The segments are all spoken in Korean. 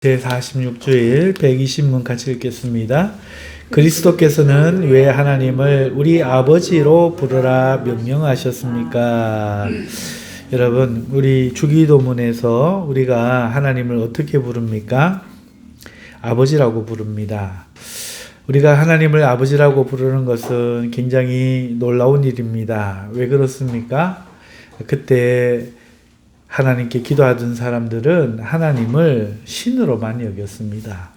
제46주일 120문 같이 읽겠습니다. 그리스도께서는 왜 하나님을 우리 아버지로 부르라 명령하셨습니까? 여러분, 우리 주기도문에서 우리가 하나님을 어떻게 부릅니까? 아버지라고 부릅니다. 우리가 하나님을 아버지라고 부르는 것은 굉장히 놀라운 일입니다. 왜 그렇습니까? 그때 하나님께 기도하던 사람들은 하나님을 신으로만 여겼습니다.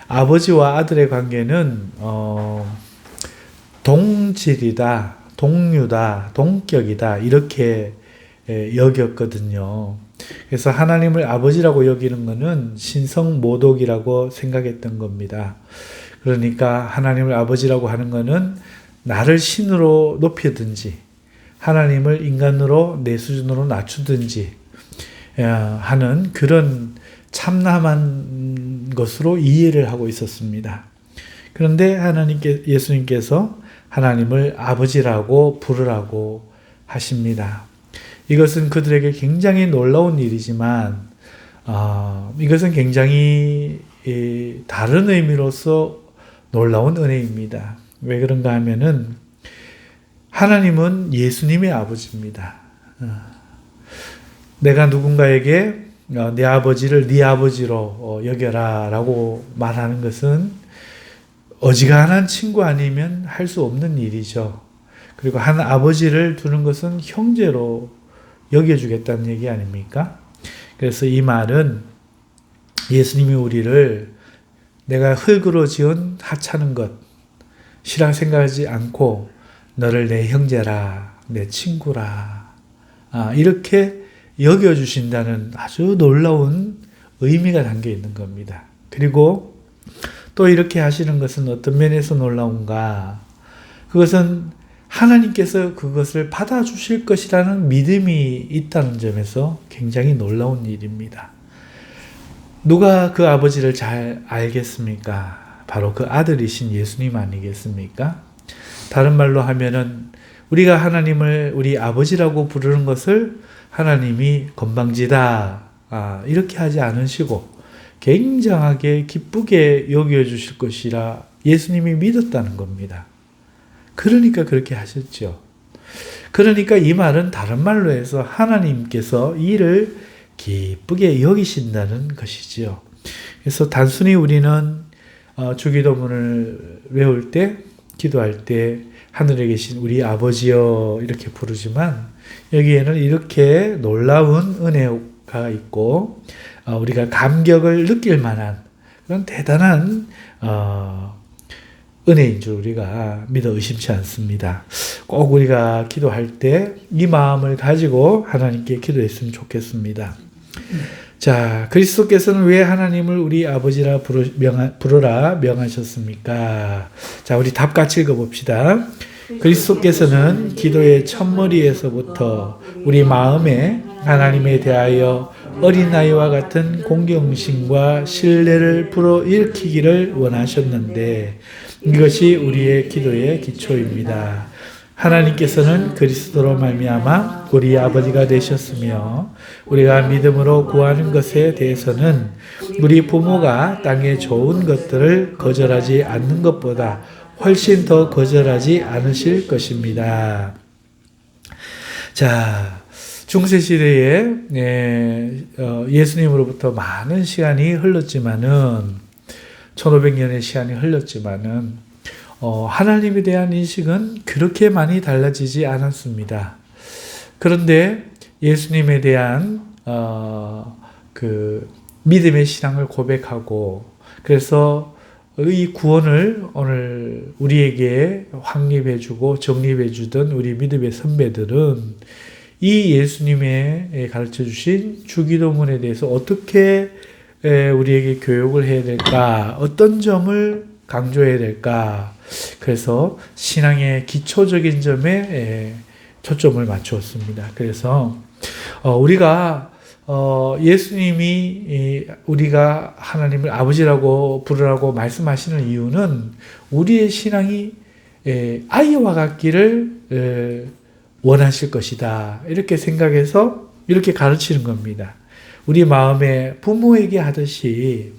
아버지와 아들의 관계는 동질이다, 동류다, 동격이다 이렇게 여겼거든요. 그래서 하나님을 아버지라고 여기는 것은 신성모독이라고 생각했던 겁니다. 그러니까 하나님을 아버지라고 하는 것은 나를 신으로 높이든지 하나님을 인간으로 내 수준으로 낮추든지 하는 그런 참남한 것으로 이해를 하고 있었습니다. 그런데 예수님께서 하나님을 아버지라고 부르라고 하십니다. 이것은 그들에게 굉장히 놀라운 일이지만 이것은 굉장히 다른 의미로서 놀라운 은혜입니다. 왜 그런가 하면은 하나님은 예수님의 아버지입니다. 내가 누군가에게 내 아버지를 네 아버지로 여겨라 라고 말하는 것은 어지간한 친구 아니면 할 수 없는 일이죠. 그리고 한 아버지를 두는 것은 형제로 여겨주겠다는 얘기 아닙니까? 그래서 이 말은 예수님이 우리를 내가 흙으로 지은 하찮은 것이라 생각하지 않고 너를 내 형제라, 내 친구라 이렇게 여겨주신다는 아주 놀라운 의미가 담겨 있는 겁니다. 그리고 또 이렇게 하시는 것은 어떤 면에서 놀라운가? 그것은 하나님께서 그것을 받아주실 것이라는 믿음이 있다는 점에서 굉장히 놀라운 일입니다. 누가 그 아버지를 잘 알겠습니까? 바로 그 아들이신 예수님 아니겠습니까? 다른 말로 하면은 우리가 하나님을 우리 아버지라고 부르는 것을 하나님이 건방지다 이렇게 하지 않으시고 굉장하게 기쁘게 여겨주실 것이라 예수님이 믿었다는 겁니다. 그러니까 그렇게 하셨죠. 그러니까 이 말은 다른 말로 해서 하나님께서 이를 기쁘게 여기신다는 것이지요. 그래서 단순히 우리는 주기도문을 외울 때 기도할 때 하늘에 계신 우리 아버지여 이렇게 부르지만 여기에는 이렇게 놀라운 은혜가 있고 우리가 감격을 느낄 만한 그런 대단한 은혜인 줄 우리가 믿어 의심치 않습니다. 꼭 우리가 기도할 때 이 마음을 가지고 하나님께 기도했으면 좋겠습니다. 자, 그리스도께서는 왜 하나님을 우리 아버지라 부르라 명하셨습니까? 자, 우리 답 같이 읽어봅시다. 그리스도께서는 기도의 첫머리에서부터 우리 마음에 하나님에 대하여 어린아이와 같은 공경심과 신뢰를 불어일으키기를 원하셨는데 이것이 우리의 기도의 기초입니다. 하나님께서는 그리스도로 말미암아 우리 아버지가 되셨으며 우리가 믿음으로 구하는 것에 대해서는 우리 부모가 땅의 좋은 것들을 거절하지 않는 것보다 훨씬 더 거절하지 않으실 것입니다. 자, 중세시대에 예수님으로부터 많은 시간이 흘렀지만은 1500년의 시간이 흘렀지만은 하나님에 대한 인식은 그렇게 많이 달라지지 않았습니다. 그런데 예수님에 대한 그 믿음의 신앙을 고백하고 그래서 이 구원을 오늘 우리에게 확립해주고 정립해주던 우리 믿음의 선배들은 이 예수님의 가르쳐주신 주기도문에 대해서 어떻게 우리에게 교육을 해야 될까? 어떤 점을 강조해야 될까? 그래서 신앙의 기초적인 점에 초점을 맞추었습니다. 그래서 우리가 예수님이 우리가 하나님을 아버지라고 부르라고 말씀하시는 이유는 우리의 신앙이 아이와 같기를 원하실 것이다. 이렇게 생각해서 이렇게 가르치는 겁니다. 우리 마음에 부모에게 하듯이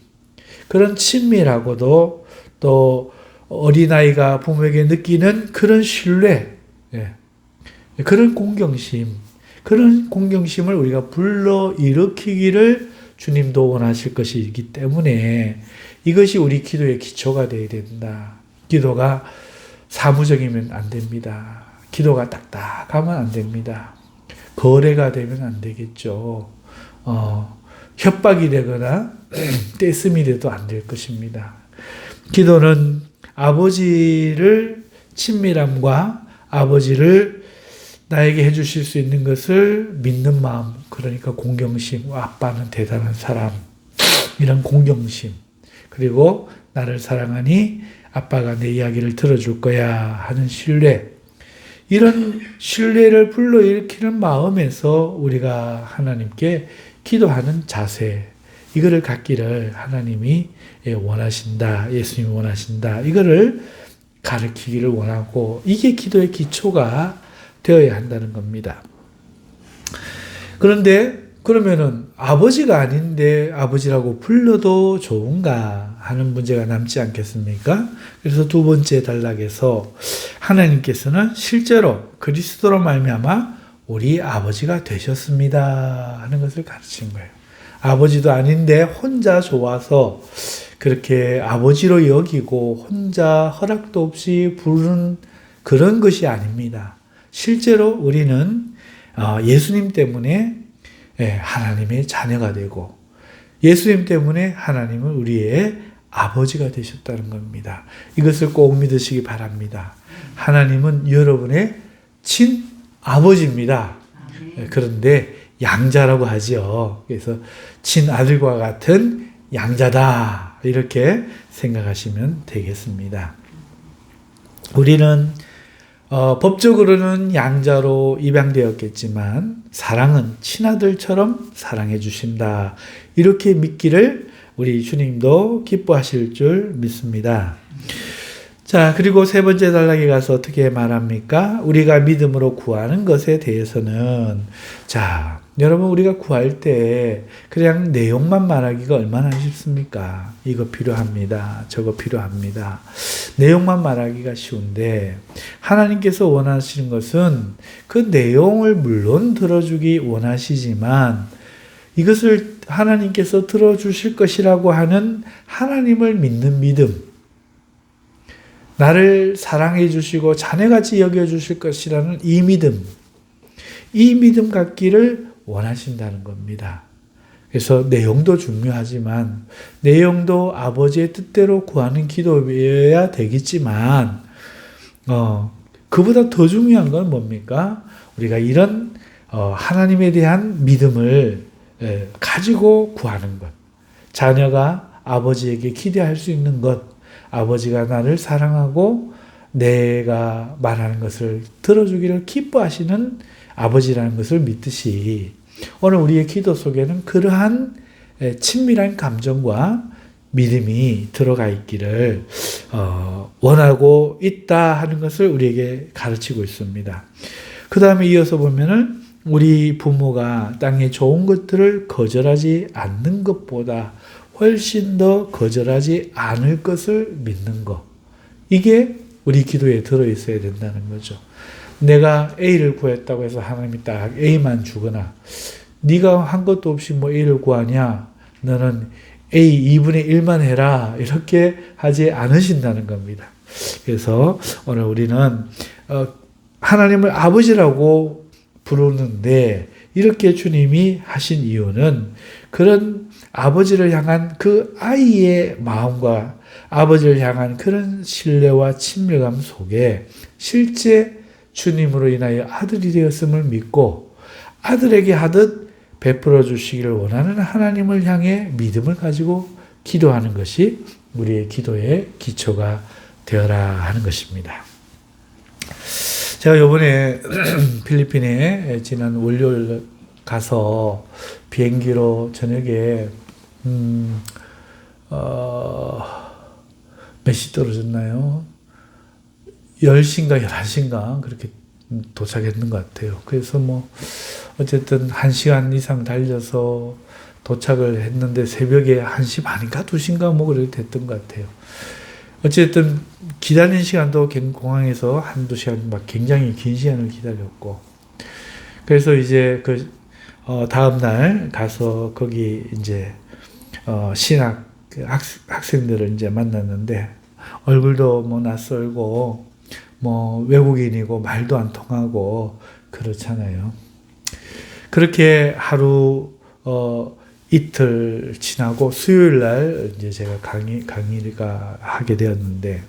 그런 친밀하고도 또 어린아이가 부모에게 느끼는 그런 신뢰, 그런 그런 공경심을 우리가 불러일으키기를 주님도 원하실 것이기 때문에 이것이 우리 기도의 기초가 되어야 된다. 기도가 사무적이면 안 됩니다. 기도가 딱딱하면 안 됩니다. 거래가 되면 안 되겠죠. 협박이 되거나 떼씀이 돼도 안 될 것입니다. 기도는 아버지를 친밀함과 아버지를 나에게 해주실 수 있는 것을 믿는 마음, 그러니까 공경심, 아빠는 대단한 사람, 이런 공경심, 그리고 나를 사랑하니 아빠가 내 이야기를 들어줄 거야 하는 신뢰, 이런 신뢰를 불러일으키는 마음에서 우리가 하나님께 기도하는 자세, 이거를 갖기를 하나님이 원하신다, 예수님이 원하신다, 이거를 가르치기를 원하고, 이게 기도의 기초가 되어야 한다는 겁니다. 그런데 그러면은 아버지가 아닌데 아버지라고 불러도 좋은가 하는 문제가 남지 않겠습니까? 그래서 두 번째 단락에서 하나님께서는 실제로 그리스도로 말미암아 우리 아버지가 되셨습니다 하는 것을 가르친 거예요. 아버지도 아닌데 혼자 좋아서 그렇게 아버지로 여기고 혼자 허락도 없이 부르는 그런 것이 아닙니다. 실제로 우리는 예수님 때문에 하나님의 자녀가 되고, 예수님 때문에 하나님은 우리의 아버지가 되셨다는 겁니다. 이것을 꼭 믿으시기 바랍니다. 하나님은 여러분의 친아버지입니다. 그런데 양자라고 하죠. 그래서 친아들과 같은 양자다, 이렇게 생각하시면 되겠습니다. 우리는 법적으로는 양자로 입양되었겠지만 사랑은 친아들처럼 사랑해 주신다, 이렇게 믿기를 우리 주님도 기뻐하실 줄 믿습니다. 자, 그리고 세 번째 단락에 가서 어떻게 말합니까? 우리가 믿음으로 구하는 것에 대해서는, 자, 여러분, 우리가 구할 때 그냥 내용만 말하기가 얼마나 쉽습니까? 이거 필요합니다, 저거 필요합니다. 내용만 말하기가 쉬운데, 하나님께서 원하시는 것은 그 내용을 물론 들어주기 원하시지만, 이것을 하나님께서 들어주실 것이라고 하는 하나님을 믿는 믿음, 나를 사랑해 주시고 자녀같이 여겨주실 것이라는 이 믿음 갖기를 원하신다는 겁니다. 그래서 내용도 중요하지만, 내용도 아버지의 뜻대로 구하는 기도여야 되겠지만, 그보다 더 중요한 건 뭡니까? 우리가 이런 하나님에 대한 믿음을 가지고 구하는 것, 자녀가 아버지에게 기대할 수 있는 것, 아버지가 나를 사랑하고 내가 말하는 것을 들어주기를 기뻐하시는 아버지라는 것을 믿듯이, 오늘 우리의 기도 속에는 그러한 친밀한 감정과 믿음이 들어가 있기를 원하고 있다 하는 것을 우리에게 가르치고 있습니다. 그 다음에 이어서 보면은 우리 부모가 땅의 좋은 것들을 거절하지 않는 것보다 훨씬 더 거절하지 않을 것을 믿는 것, 이게 우리 기도에 들어있어야 된다는 거죠. 내가 A를 구했다고 해서 하나님이 딱 A만 주거나, 네가 한 것도 없이 뭐 A를 구하냐, 너는 A 2분의 1만 해라, 이렇게 하지 않으신다는 겁니다. 그래서 오늘 우리는 하나님을 아버지라고 부르는데, 이렇게 주님이 하신 이유는 그런 아버지를 향한 그 아이의 마음과 아버지를 향한 그런 신뢰와 친밀감 속에 실제 주님으로 인하여 아들이 되었음을 믿고 아들에게 하듯 베풀어 주시기를 원하는 하나님을 향해 믿음을 가지고 기도하는 것이 우리의 기도의 기초가 되어라 하는 것입니다. 제가 이번에 필리핀에 지난 월요일 가서 비행기로 저녁에 몇 시 떨어졌나요? 10시인가 11시인가 그렇게 도착했는 것 같아요. 그래서 뭐 어쨌든 1시간 이상 달려서 도착을 했는데 새벽에 1시 반인가 2시인가 뭐 그렇게 됐던 것 같아요. 어쨌든 기다리는 시간도 공항에서 한두 시간 막 굉장히 긴 시간을 기다렸고, 그래서 이제 다음 날 가서 거기 이제 신학 학생들을 이제 만났는데, 얼굴도 뭐 낯설고 뭐 외국인이고 말도 안 통하고 그렇잖아요. 그렇게 하루 이틀 지나고 수요일 날 이제 제가 강의가 하게 되었는데,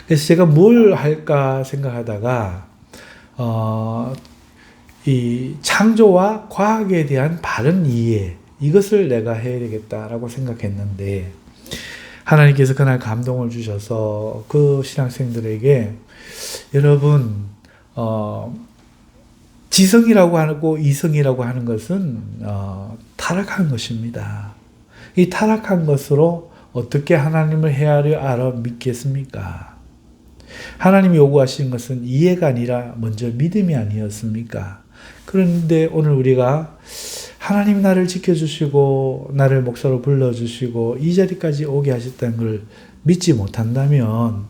그래서 제가 뭘 할까 생각하다가 이 창조와 과학에 대한 바른 이해, 이것을 내가 해야 되겠다라고 생각했는데, 하나님께서 그날 감동을 주셔서 그 신학생들에게, 여러분 지성이라고 하고 이성이라고 하는 것은 타락한 것입니다. 이 타락한 것으로 어떻게 하나님을 헤아려 알아 믿겠습니까? 하나님이 요구하시는 것은 이해가 아니라 먼저 믿음이 아니었습니까? 그런데 오늘 우리가 하나님 나를 지켜주시고 나를 목사로 불러주시고 이 자리까지 오게 하셨다는 걸 믿지 못한다면,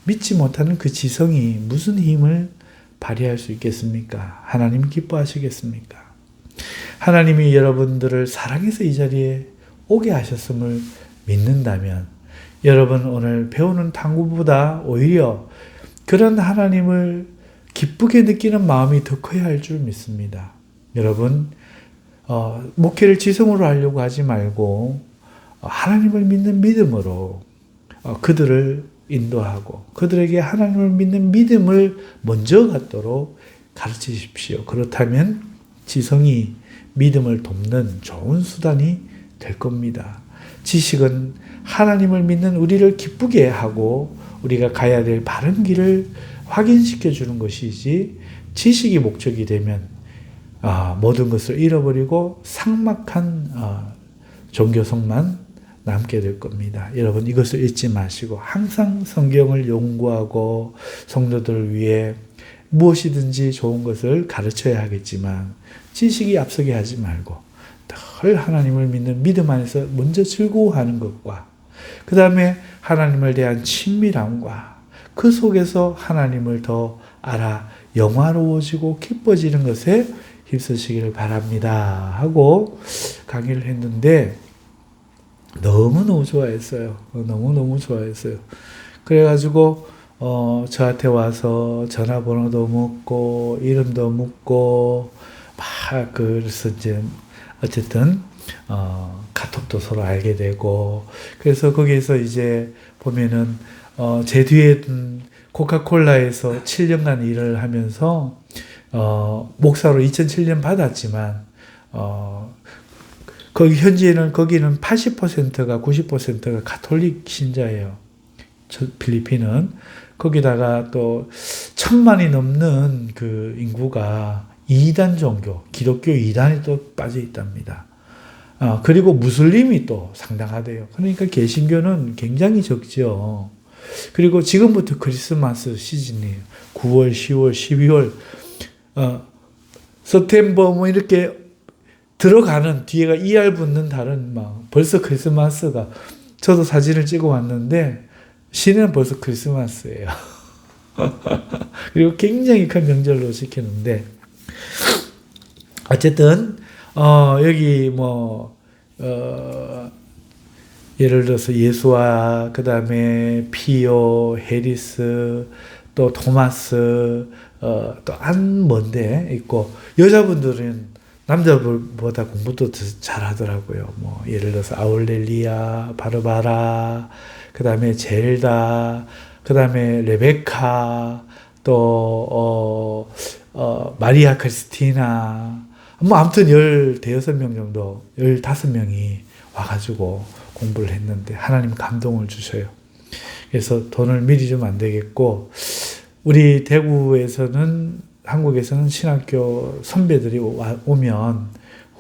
믿지 못하는 그 지성이 무슨 힘을 발휘할 수 있겠습니까? 하나님 기뻐하시겠습니까? 하나님이 여러분들을 사랑해서 이 자리에 오게 하셨음을 믿는다면, 여러분 오늘 배우는 탐구보다 오히려 그런 하나님을 기쁘게 느끼는 마음이 더 커야 할 줄 믿습니다. 여러분 목회를 지성으로 하려고 하지 말고 하나님을 믿는 믿음으로 그들을 인도하고 그들에게 하나님을 믿는 믿음을 먼저 갖도록 가르치십시오. 그렇다면 지성이 믿음을 돕는 좋은 수단이 될 겁니다. 지식은 하나님을 믿는 우리를 기쁘게 하고 우리가 가야 될 바른 길을 확인시켜 주는 것이지, 지식이 목적이 되면 모든 것을 잃어버리고 삭막한 종교성만 남게 될 겁니다. 여러분 이것을 잊지 마시고 항상 성경을 연구하고 성도들을 위해 무엇이든지 좋은 것을 가르쳐야 하겠지만, 지식이 앞서게 하지 말고 늘 하나님을 믿는 믿음 안에서 먼저 즐거워하는 것과 그 다음에 하나님을 대한 친밀함과 그 속에서 하나님을 더 알아 영화로워지고 기뻐지는 것에 힘쓰시기를 바랍니다 하고 강의를 했는데, 너무너무 좋아했어요. 너무너무 좋아했어요. 그래가지고 저한테 와서 전화번호도 묻고 이름도 묻고 막 그래서 이제 어쨌든 카톡도 서로 알게 되고, 그래서 거기에서 이제 보면은 제 뒤에 코카콜라에서 7년간 일을 하면서 목사로 2007년 받았지만 거기 현지에는 거기는 80%가 90%가 가톨릭 신자예요. 필리핀은. 거기다가 또 1,000만이 넘는 그 인구가 이단 종교, 기독교 이단에 또 빠져 있답니다. 그리고 무슬림이 또 상당하대요. 그러니까 개신교는 굉장히 적죠. 그리고 지금부터 크리스마스 시즌이에요. 9월, 10월, 12월, 서템버 뭐 이렇게 들어가는 뒤에가 ER 붙는 달은 막 벌써 크리스마스가, 저도 사진을 찍어 왔는데 시내는 벌써 크리스마스예요. 그리고 굉장히 큰 명절로 지키는데, 어쨌든 여기 뭐 예를 들어서 예수와 그 다음에 피오, 해리스, 또 토마스, 또 한 뭔데 있고, 여자분들은 남자보다 공부도 더 잘하더라고요. 뭐 예를 들어서 아울렐리아, 바르바라, 그 다음에 젤다, 그 다음에 레베카, 또 마리아 크리스티나, 뭐 아무튼 16명 정도, 15명이 와가지고 공부를 했는데 하나님 감동을 주셔요. 그래서 돈을 미리 주면 안 되겠고, 우리 대구에서는, 한국에서는 신학교 선배들이 오면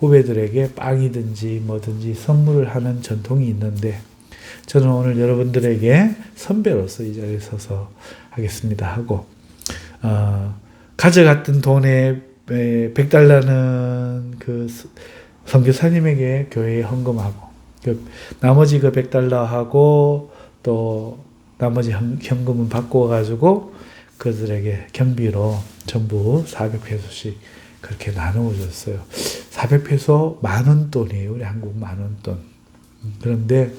후배들에게 빵이든지 뭐든지 선물을 하는 전통이 있는데, 저는 오늘 여러분들에게 선배로서 이 자리에 서서 하겠습니다 하고, 가져갔던 돈에 $100는 그 선교사님에게 교회에 헌금하고 나머지 그 $100하고 또 나머지 현금은 바꿔가지고 그들에게 경비로 전부 400페소씩 그렇게 나누어 줬어요. 400페소 10,000원 돈이에요. 우리 한국 10,000원 돈. 그런데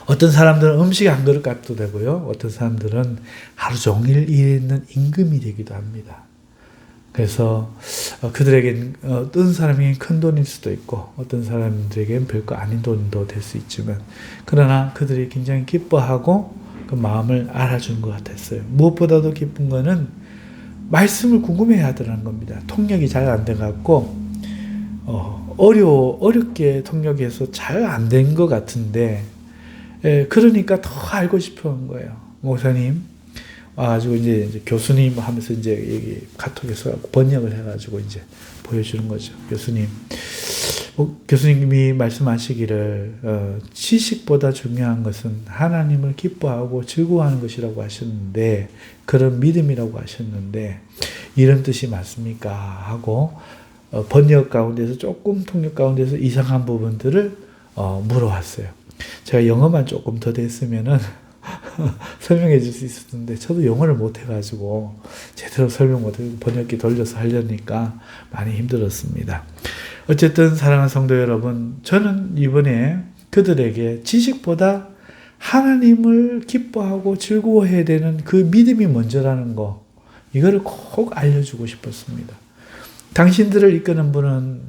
어떤 사람들은 음식 한 그릇 값도 되고요. 어떤 사람들은 하루 종일 일했는 임금이 되기도 합니다. 그래서 그들에겐 어떤 사람에겐 큰 돈일 수도 있고 어떤 사람들에겐 별거 아닌 돈도 될 수 있지만 그러나 그들이 굉장히 기뻐하고 그 마음을 알아준 것 같았어요. 무엇보다도 기쁜 거는 말씀을 궁금해 하더라는 겁니다. 통역이 잘 안 돼갖고 어렵게 통역해서 잘 안 된 것 같은데 그러니까 더 알고 싶어 한 거예요. 목사님 와가지고 이제 교수님 하면서 이제 여기 카톡에서 번역을 해가지고 이제 보여주는 거죠. 교수님이 말씀하시기를 지식보다 중요한 것은 하나님을 기뻐하고 즐거워하는 것이라고 하셨는데 그런 믿음이라고 하셨는데 이런 뜻이 맞습니까? 하고 번역 가운데서 조금 통역 가운데서 이상한 부분들을 물어왔어요. 제가 영어만 조금 더 됐으면은 설명해 줄 수 있었는데 저도 영어를 못 해가지고 제대로 설명 못해서 번역기 돌려서 하려니까 많이 힘들었습니다. 어쨌든 사랑하는 성도 여러분, 저는 이번에 그들에게 지식보다 하나님을 기뻐하고 즐거워해야 되는 그 믿음이 먼저라는 거, 이거를 꼭 알려주고 싶었습니다. 당신들을 이끄는 분은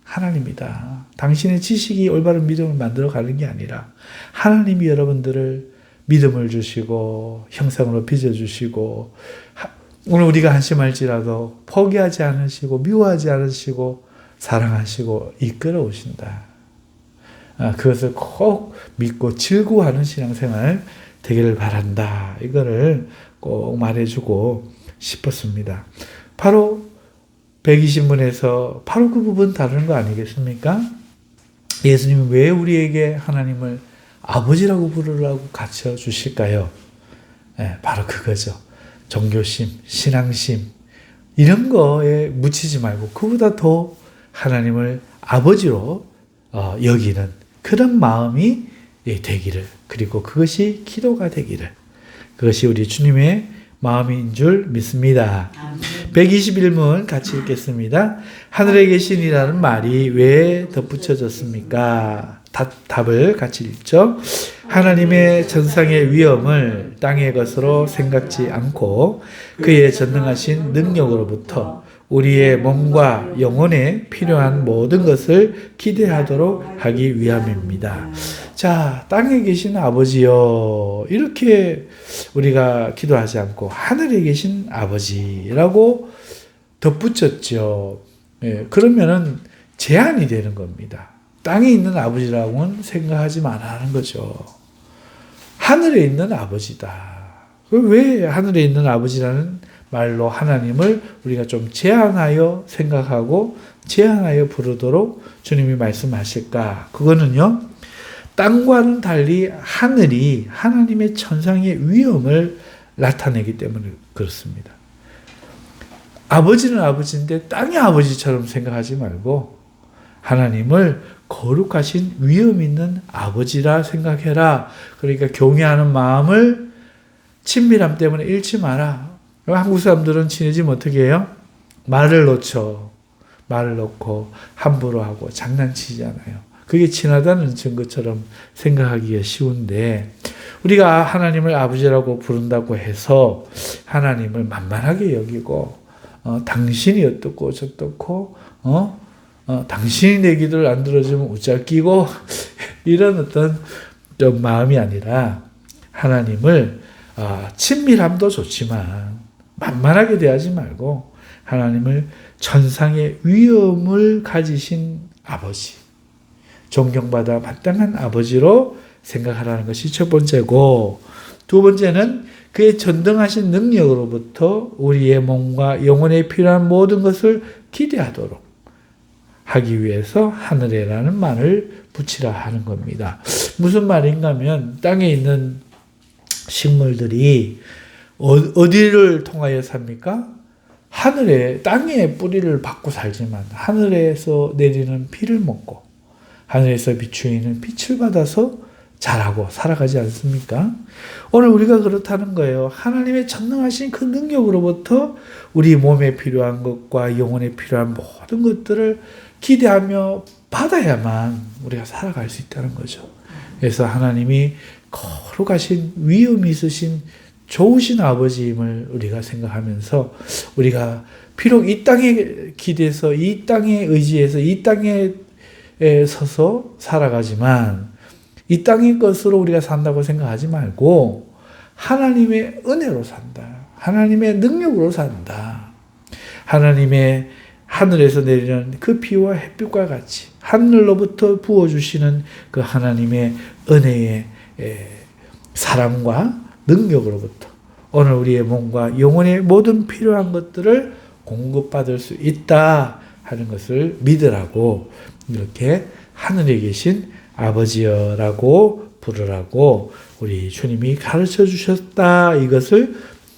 하나님이다. 당신의 지식이 올바른 믿음을 만들어가는 게 아니라 하나님이 여러분들을 믿음을 주시고 형상으로 빚어주시고 오늘 우리가 한심할지라도 포기하지 않으시고 미워하지 않으시고 사랑하시고 이끌어 오신다. 그것을 꼭 믿고 즐거워하는 신앙생활 되기를 바란다. 이거를 꼭 말해주고 싶었습니다. 바로 120문에서 바로 그 부분 다루는 거 아니겠습니까? 예수님은 왜 우리에게 하나님을 아버지라고 부르라고 가르쳐 주실까요? 바로 그거죠. 종교심, 신앙심 이런 거에 묻히지 말고 그보다 더 하나님을 아버지로 여기는 그런 마음이 되기를, 그리고 그것이 기도가 되기를, 그것이 우리 주님의 마음인 줄 믿습니다. 121문 같이 읽겠습니다. 하늘에 계신이라는 말이 왜 덧붙여졌습니까? 답을 같이 읽죠. 하나님의 전상의 위엄을 땅의 것으로 생각지 않고 그의 전능하신 능력으로부터 우리의 몸과 영혼에 필요한 모든 것을 기대하도록 하기 위함입니다. 자, 땅에 계신 아버지요. 이렇게 우리가 기도하지 않고 하늘에 계신 아버지라고 덧붙였죠. 그러면은 제한이 되는 겁니다. 땅에 있는 아버지라고는 생각하지 말라는 거죠. 하늘에 있는 아버지다. 왜 하늘에 있는 아버지라는 말로 하나님을 우리가 좀 제한하여 생각하고 제한하여 부르도록 주님이 말씀하실까? 그거는요, 땅과는 달리 하늘이 하나님의 천상의 위엄을 나타내기 때문에 그렇습니다. 아버지는 아버지인데 땅의 아버지처럼 생각하지 말고 하나님을 거룩하신 위엄 있는 아버지라 생각해라. 그러니까 경외하는 마음을 친밀함 때문에 잃지 마라. 한국 사람들은 친해지면 어떻게 해요? 말을 놓죠. 말을 놓고 함부로 하고 장난치잖아요. 그게 친하다는 증거처럼 생각하기가 쉬운데 우리가 하나님을 아버지라고 부른다고 해서 하나님을 만만하게 여기고 당신이 어떻고 저떻고 당신이 내 기도를 안 들어주면 우쭐끼고 이런 어떤 좀 마음이 아니라 하나님을 친밀함도 좋지만 만만하게 대하지 말고 하나님을 천상의 위엄을 가지신 아버지, 존경받아 마땅한 아버지로 생각하라는 것이 첫 번째고, 두 번째는 그의 전등하신 능력으로부터 우리의 몸과 영혼에 필요한 모든 것을 기대하도록 하기 위해서 하늘에라는 말을 붙이라 하는 겁니다. 무슨 말인가 하면 땅에 있는 식물들이 어디를 통하여 삽니까? 하늘에 땅에 뿌리를 받고 살지만 하늘에서 내리는 비를 먹고 하늘에서 비추이는 빛을 받아서 자라고 살아가지 않습니까? 오늘 우리가 그렇다는 거예요. 하나님의 전능하신 그 능력으로부터 우리 몸에 필요한 것과 영혼에 필요한 모든 것들을 기대하며 받아야만 우리가 살아갈 수 있다는 거죠. 그래서 하나님이 거룩하신 위엄이 있으신 좋으신 아버지임을 우리가 생각하면서 우리가 비록 이 땅에 기대서 이 땅에 의지해서 이 땅에 서서 살아가지만 이 땅의 것으로 우리가 산다고 생각하지 말고 하나님의 은혜로 산다. 하나님의 능력으로 산다. 하나님의 하늘에서 내리는 그 비와 햇빛과 같이 하늘로부터 부어주시는 그 하나님의 은혜의 사랑과 능력으로부터 오늘 우리의 몸과 영혼의 모든 필요한 것들을 공급받을 수 있다 하는 것을 믿으라고 이렇게 하늘에 계신 아버지여라고 부르라고 우리 주님이 가르쳐 주셨다. 이것을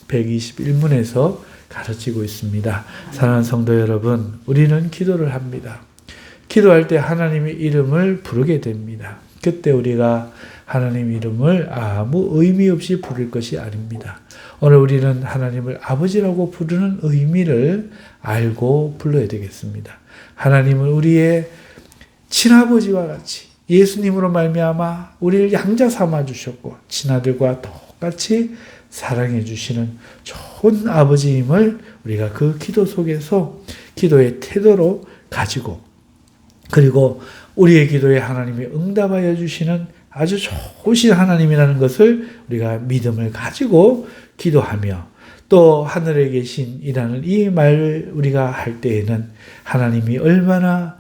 121문에서 가르치고 있습니다. 사랑하는 성도 여러분, 우리는 기도를 합니다. 기도할 때 하나님의 이름을 부르게 됩니다. 그때 우리가 하나님 이름을 아무 의미 없이 부를 것이 아닙니다. 오늘 우리는 하나님을 아버지라고 부르는 의미를 알고 불러야 되겠습니다. 하나님은 우리의 친아버지와 같이 예수님으로 말미암아 우리를 양자 삼아 주셨고 친아들과 똑같이 사랑해 주시는 좋은 아버지임을 우리가 그 기도 속에서 기도의 태도로 가지고 그리고 우리의 기도에 하나님이 응답하여 주시는 아주 좋으신 하나님이라는 것을 우리가 믿음을 가지고 기도하며 또 하늘에 계신 이라는 이 말을 우리가 할 때에는 하나님이 얼마나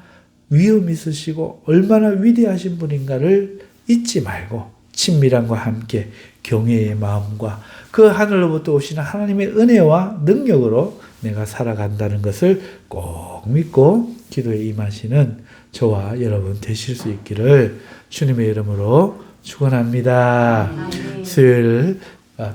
위엄 있으시고 얼마나 위대하신 분인가를 잊지 말고 친밀함과 함께 경외의 마음과 그 하늘로부터 오시는 하나님의 은혜와 능력으로 내가 살아간다는 것을 꼭 믿고 기도에 임하시는 저와 여러분 되실 수 있기를 주님의 이름으로 축원합니다. 수요일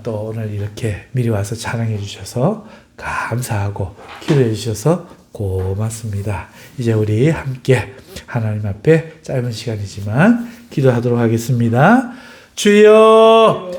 또 오늘 이렇게 미리 와서 찬양해 주셔서 감사하고 기도해 주셔서 고맙습니다. 이제 우리 함께 하나님 앞에 짧은 시간이지만 기도하도록 하겠습니다. 주여